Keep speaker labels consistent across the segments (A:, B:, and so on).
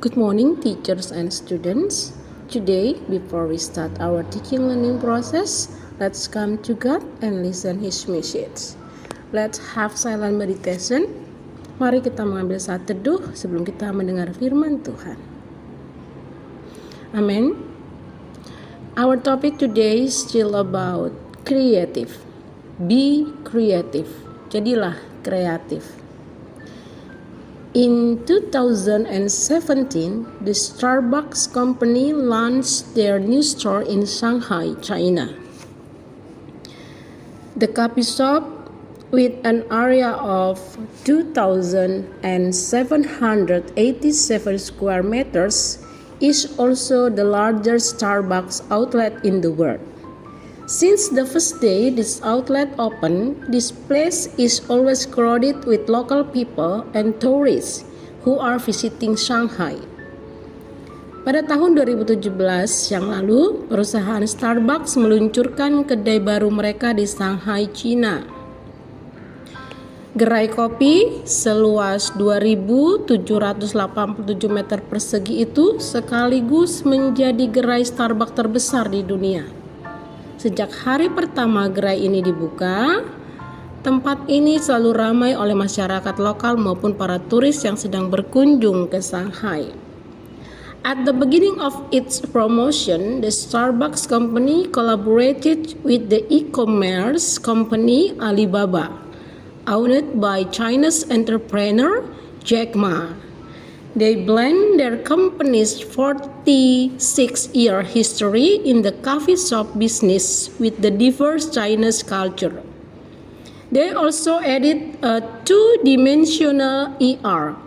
A: Good morning, teachers and students. Today, before we start our teaching learning process, let's come to God and listen His message. Let's have silent meditation. Mari kita mengambil saat teduh sebelum kita mendengar firman Tuhan. Amen. Our topic today is still about creative. Be creative. Jadilah kreatif. In 2017, the Starbucks company launched their new store in Shanghai, China. The coffee shop, with an area of 2,787 square meters, is also the largest Starbucks outlet in the world. Since the first day this outlet opened, this place is always crowded with local people and tourists who are visiting Shanghai. Pada tahun 2017 yang lalu, perusahaan Starbucks meluncurkan kedai baru mereka di Shanghai, China. Gerai kopi seluas 2.787 meter persegi itu sekaligus menjadi gerai Starbucks terbesar di dunia. Sejak hari pertama gerai ini dibuka, tempat ini selalu ramai oleh masyarakat lokal maupun para turis yang sedang berkunjung ke Shanghai. At the beginning of its promotion, the Starbucks company collaborated with the e-commerce company Alibaba, owned by Chinese entrepreneur Jack Ma. They blend their company's 46-year history in the coffee shop business with the diverse Chinese culture. They also added a two-dimensional AR,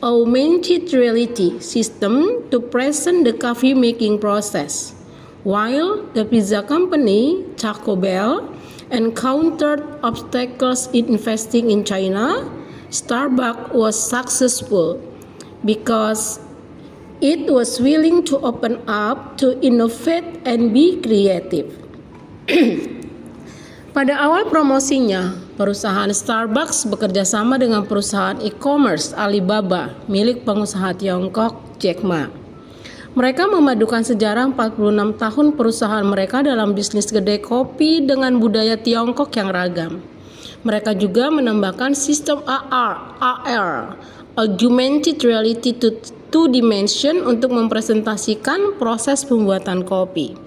A: augmented reality system to present the coffee making process, while the pizza company Taco Bell encountered obstacles in investing in China. Starbucks was successful because it was willing to open up, to innovate and be creative. Pada awal promosinya, perusahaan Starbucks bekerja sama dengan perusahaan e-commerce Alibaba milik pengusaha Tiongkok Jack Ma. Mereka memadukan sejarah 46 tahun perusahaan mereka dalam bisnis kedai kopi dengan budaya Tiongkok yang ragam. Mereka juga menambahkan sistem AR, augmented reality to two dimension untuk mempresentasikan proses pembuatan kopi.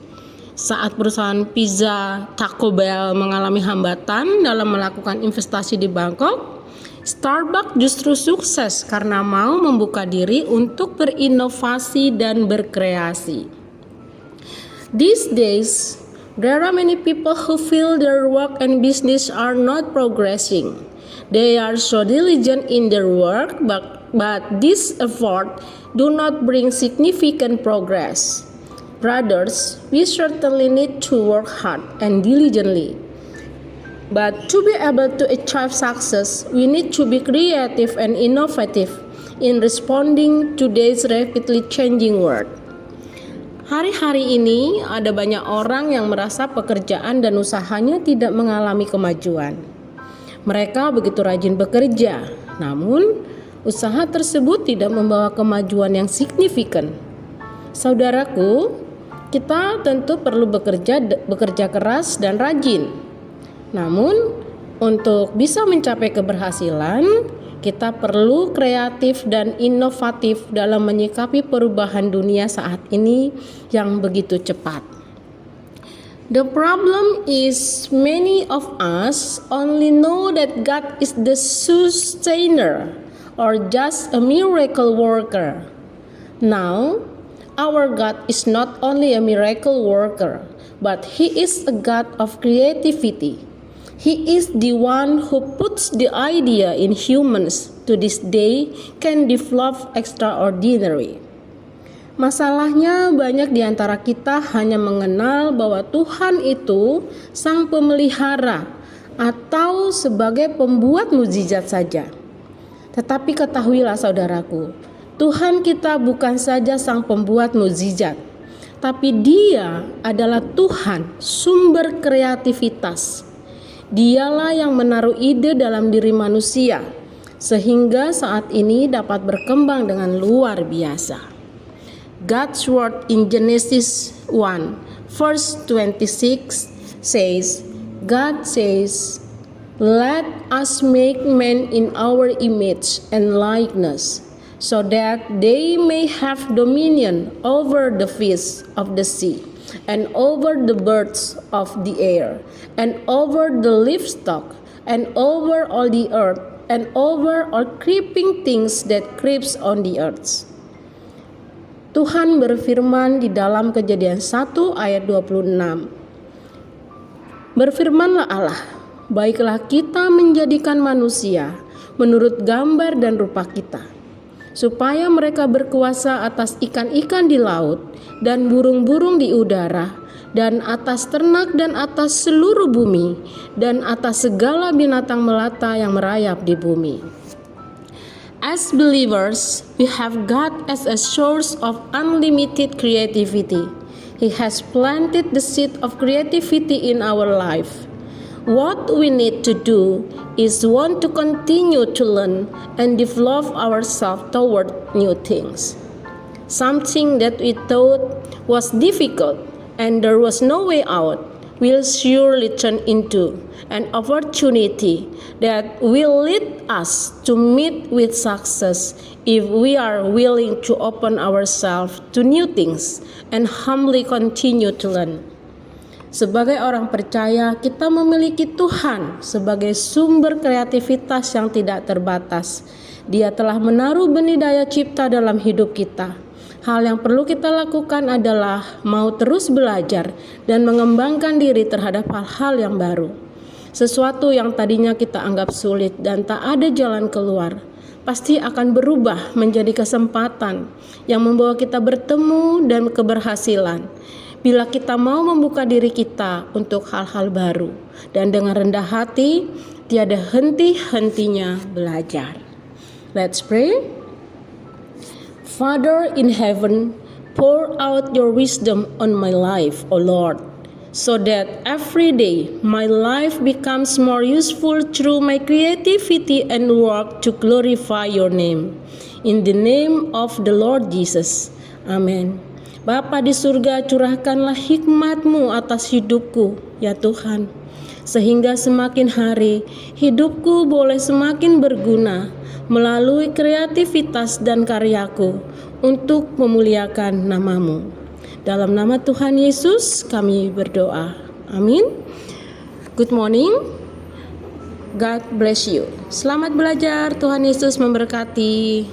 A: Saat perusahaan pizza Taco Bell mengalami hambatan dalam melakukan investasi di Bangkok, Starbucks justru sukses karena mau membuka diri untuk berinovasi dan berkreasi. These days, there are many people who feel their work and business are not progressing. They are so diligent in their work, but this effort do not bring significant progress. Brothers, we certainly need to work hard and diligently. But to be able to achieve success, we need to be creative and innovative in responding to today's rapidly changing world. Hari-hari ini ada banyak orang yang merasa pekerjaan dan usahanya tidak mengalami kemajuan. Mereka begitu rajin bekerja, namun usaha tersebut tidak membawa kemajuan yang signifikan. Saudaraku, kita tentu perlu bekerja keras dan rajin. Namun, untuk bisa mencapai keberhasilan, kita perlu kreatif dan inovatif dalam menyikapi perubahan dunia saat ini yang begitu cepat. The problem is many of us only know that God is the sustainer or just a miracle worker. Now, our God is not only a miracle worker, but He is a God of creativity. He is the one who puts the idea in humans to this day can develop extraordinary. Masalahnya banyak di antara kita hanya mengenal bahwa Tuhan itu sang pemelihara atau sebagai pembuat mukjizat saja. Tetapi ketahuilah saudaraku, Tuhan kita bukan saja sang pembuat mukjizat, tapi Dia adalah Tuhan sumber kreativitas. Dialah yang menaruh ide dalam diri manusia, sehingga saat ini dapat berkembang dengan luar biasa. God's word in Genesis 1 verse 26 says, God says, "Let us make man in our image and likeness, so that they may have dominion over the fish of the sea, and over the birds of the air, and over the livestock, and over all the earth, and over all creeping things that creeps on the earth." Tuhan berfirman di dalam Kejadian 1 ayat 26. Berfirmanlah Allah, baiklah kita menjadikan manusia menurut gambar dan rupa kita, supaya mereka berkuasa atas ikan-ikan di laut dan burung-burung di udara, dan atas ternak dan atas seluruh bumi, dan atas segala binatang melata yang merayap di bumi. As believers, we have God as a source of unlimited creativity. He has planted the seed of creativity in our life. What we need to do is want to continue to learn and develop ourselves toward new things. Something that we thought was difficult and there was no way out will surely turn into an opportunity that will lead us to meet with success if we are willing to open ourselves to new things and humbly continue to learn. Sebagai orang percaya, kita memiliki Tuhan sebagai sumber kreativitas yang tidak terbatas. Dia telah menaruh benih daya cipta dalam hidup kita. Hal yang perlu kita lakukan adalah mau terus belajar dan mengembangkan diri terhadap hal-hal yang baru. Sesuatu yang tadinya kita anggap sulit dan tak ada jalan keluar, pasti akan berubah menjadi kesempatan yang membawa kita bertemu dan keberhasilan. Bila kita mau membuka diri kita untuk hal-hal baru dan dengan rendah hati, tiada henti-hentinya belajar. Let's pray. Father in heaven, pour out your wisdom on my life, O Lord, so that every day my life becomes more useful through my creativity and work to glorify your name. In the name of the Lord Jesus. Amen. Bapa di surga, curahkanlah hikmat-Mu atas hidupku, ya Tuhan, sehingga semakin hari hidupku boleh semakin berguna melalui kreativitas dan karyaku untuk memuliakan nama-Mu. Dalam nama Tuhan Yesus kami berdoa. Amin. Good morning. God bless you. Selamat belajar. Tuhan Yesus memberkati.